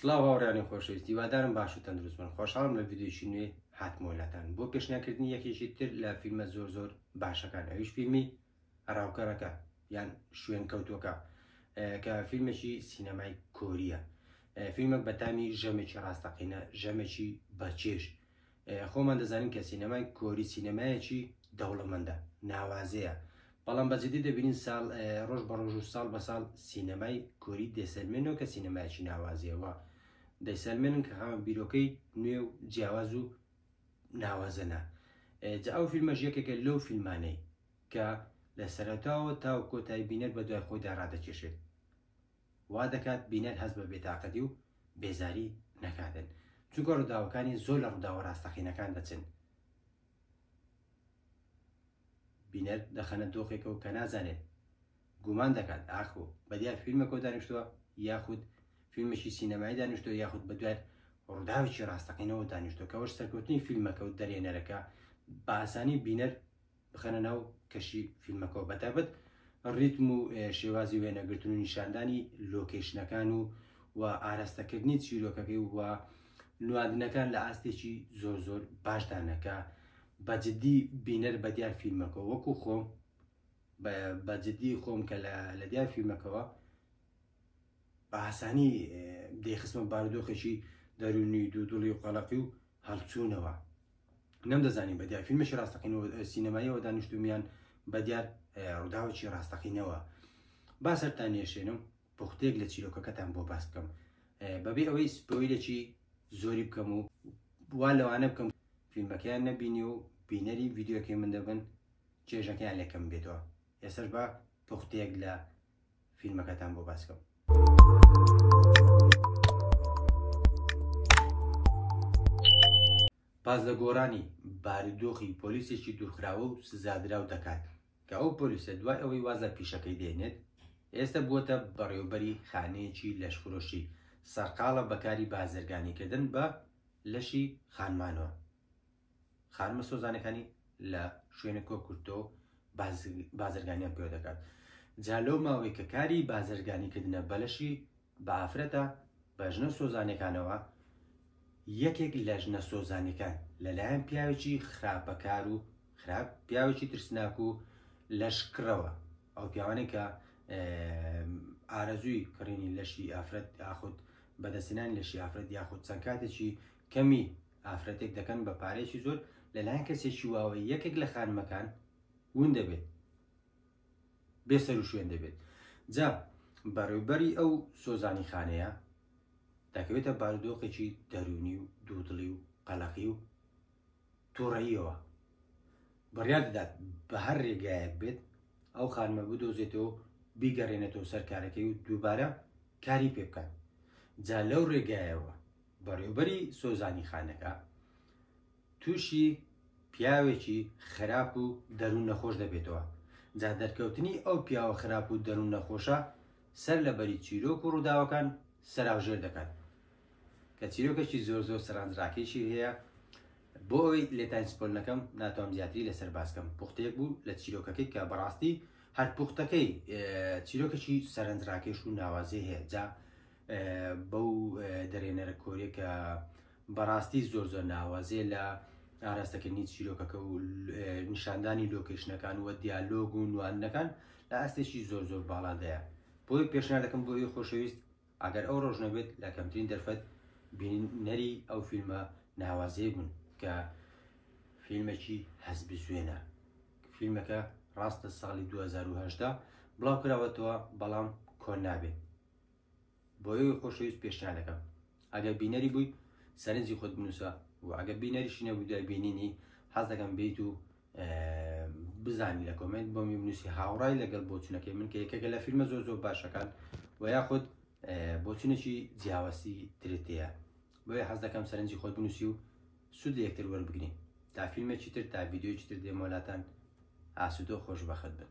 سلااو هاوڕێیانی خۆشەویستی وادارم باش و تەندروست بن. خۆشحاڵم لە ڤیدیۆیەکی نوێ هاتمۆلاتان بۆ پێشنیارکردنی یەکێکی تر لە فیلمە زۆر باشەکان، ئەویش فیلمی ڕاوکەرەکە یان شوێن کەوتووەکە کە فیلمێکی سینەمای کۆریە. فیلمێک بە تامی ژەمێکی ڕاستەقینە، ژەمێکی بەچێش. خۆمان دەزانین کە سینەمای کۆری سینەمایەکی دەوڵەمەندە، ناوازەیە، بەڵام بەجددی دەبینین ساڵ ڕۆژ بە ڕۆژ و ساڵ بە ساڵ سینەمای کۆری دەسەلمێنەوە کە سینەمایەکی ناوازیەوە دەیسەلمێنن کە هەمە بیرۆکەی نوێ و جیاواز و ناوازەنە. جا ئەو فیلمەش یەکێکە لەو فیلمانەی کە لە سەرەتاوە تاو کۆتایی بینەر بە دوای خۆیدا ڕادەکێشێت، وا دەکات بینەر هەست بە بێتاقەتی و بێزاری نەکاتن، چونکە ڕووداوەکانی زۆر لە ڕووداوە ڕاستەقینەکان دەچن. بینەر دەخەنە دۆخێکە و کە نازانێت گومان دەکات ئاخۆ بەدیار فیلمێکەوە دانیشتووە یاخود فیلمێکی سینەمایی دانیشتۆ یاخود بە دوای ڕووداوێکی ڕاستەقینەوە دانیشتۆ کەەوەش سەرکەوتنی فیلمەکە و دەرێنەرەکە بە ئاسانی بینەر بخەنە ناو کەشی فیلمەکەەوە، بەتابەت ڕیتم و شێوازی وێنەگرتن و نیشاندانی لۆکیشنەکان و ئاراستەکردنی چیرۆکەکەی و نواندنەکان لە ئاستێکی زۆر باشدانەکە بەجددی بینەر بە دیار فیلمەکەەوە وەکو خۆم بەجددی خۆم کە لە دیار فیلمەکەەوە بە ئاسانی دەیخستمە بارودۆخێکی دەرونی دوودڵی و قەڵەقی و هەڵچوونەوە. نەمدەزانین بە دیار فیلمێکی ڕاستەقینەوە سینەماییەوە دانیشتومیان بە دیار ڕووداوێکی ڕاستەقینەوە. با سەرتان نێشێنم پوختەیەک لە چیرۆکەکەتان بۆ باس بکەم بەبێ ئەوەی سپۆیلێکی زۆری بکەم و وا لەوانە بکەم فیلمەکەیان نەبینی و بینەری ڤیدیۆکەی من دەبن چێژەکەیان لێکەم بێتەوە. ئێسەر بە پوختەیەک لە فیلمەکەتان بۆ باس بکەم. پاس لە گۆڕانی بارودۆخی پۆلیسێکی دوورخراوە و سزادراو دەکات کە ئەو پۆلیسە دوای ئەوەی وازە پیشەکەی دێنێت ئێستا بووەتە بەڕێوەبەری خانەیەکی لەشفرۆشی سەرقاڵە بەکاری بازرگانیکردن بە لەشی خانمانەوە. خانمە سۆزانەکانی لە شوێنە کۆکورتەوە بازرگانیان پێوە دەکات. جا لەو ماوەی کە کاری بازرگانیکردنە بەلەشی بە ئافرەتە بە ژنە سۆزانەکانەوە، یەکێک لە ژنە سۆزانەکان لەلایەن پیاوێکی خراپەکار و خراپ پیاوێکی ترسناک و لەشکڕەوە، ئەو پیاوانەی کە ئارەزووی کڕینی لەشی ئافرەت یاخود بەدەستێنانی لەشی ئافرەت یاخود چەند کاتێکی کەمی ئافرەتێک دەکەن بە پارێکی زۆر لەلایەن کەسێکی واوە یەکێک لە خانمەکان ون دەبێت، بێسەر و شوێن دەبێت. جا بەڕێوەبەری ئەو سۆزانی خانەیە دەکەوێتە بارودۆخێکی دەرونی و دوودڵی و قەلەقی و تووڕەییەوە. بڕیار دەدات بە هەر ڕێگایەک بێت ئەو خانمە بدۆزێتەوە بیگەڕێنێتەوە سەر کارەکەی و دووبارە کاری پێ بکات. جا لەو ڕێگایەوە بەڕێوەبەری سۆزانی خانەکە تووشی پیاوێکی خراپ و دەروون نەخۆش دەبێتەوە. جا دەرکەوتنی ئەو پیاوە خراپ و دەروون نەخۆشە سەر لەبەری چیرۆک و ڕووداوەکان سەراوژێر دەکات کە چیرۆکێکی زۆر سەرنجڕاکێکی هەیە. بۆ ئەوەی لێتان سپۆیل نەکەم ناتوانم زیاتری لەسەر باسکەم. پوختەیەک بوو لە چیرۆکەکەی کە بەڕاستی هەر پوختەکەی چیرۆکێکی سەرنجڕاکێش و ناوازەی هەیە. جا بەو دەرێنەرە کۆریە کە بەڕاستی زۆر ناوازەیە لە ئاراستەکردنی چیرۆکەکە و نیشاندانی لۆکیشنەکان و دیالۆگ و نواندنەکان لە ئاستێکی زۆر باڵادەیە. بۆی پێشنیار دەکەم بۆ ئەوی خۆشەویست ئەگەر ئەو ڕۆژ نەبێت لە کەمترین دەرفەت بینەری ئەو فیلمە ناوازەیە بوون کە فیلمێکی حەزبی سوێنە. فیلمەکە ڕاستە ساڵی 2018 بڵاو کراوەتەوە بەڵام کۆن نابێت. بۆ ئەوی خۆشەویست پێشنیار دەکەم ئەگەر بینەری بووی سەرنجی خۆت بنووسە و ئەگەر بینەریشی نەبووی دوای بینینی حەز دەکەم بیت و بزانی لە کۆمنت بۆمی بنووسی هاوڕای لەگەڵ بۆچوونەکەی من کە یەکێکە لە فیلمە زۆر باشەکان و یاخود بۆچوونێکی جیاوازی ترت هەیە. بۆیە حەز دەکەم سەرنجی خۆت بنووسی و سوود لە یەکتر وەربگرین تا فیلمێکی تر تا ڤیدیۆیەکی تر دێمۆلاتان ئاسوودە و خۆشبەخت بن.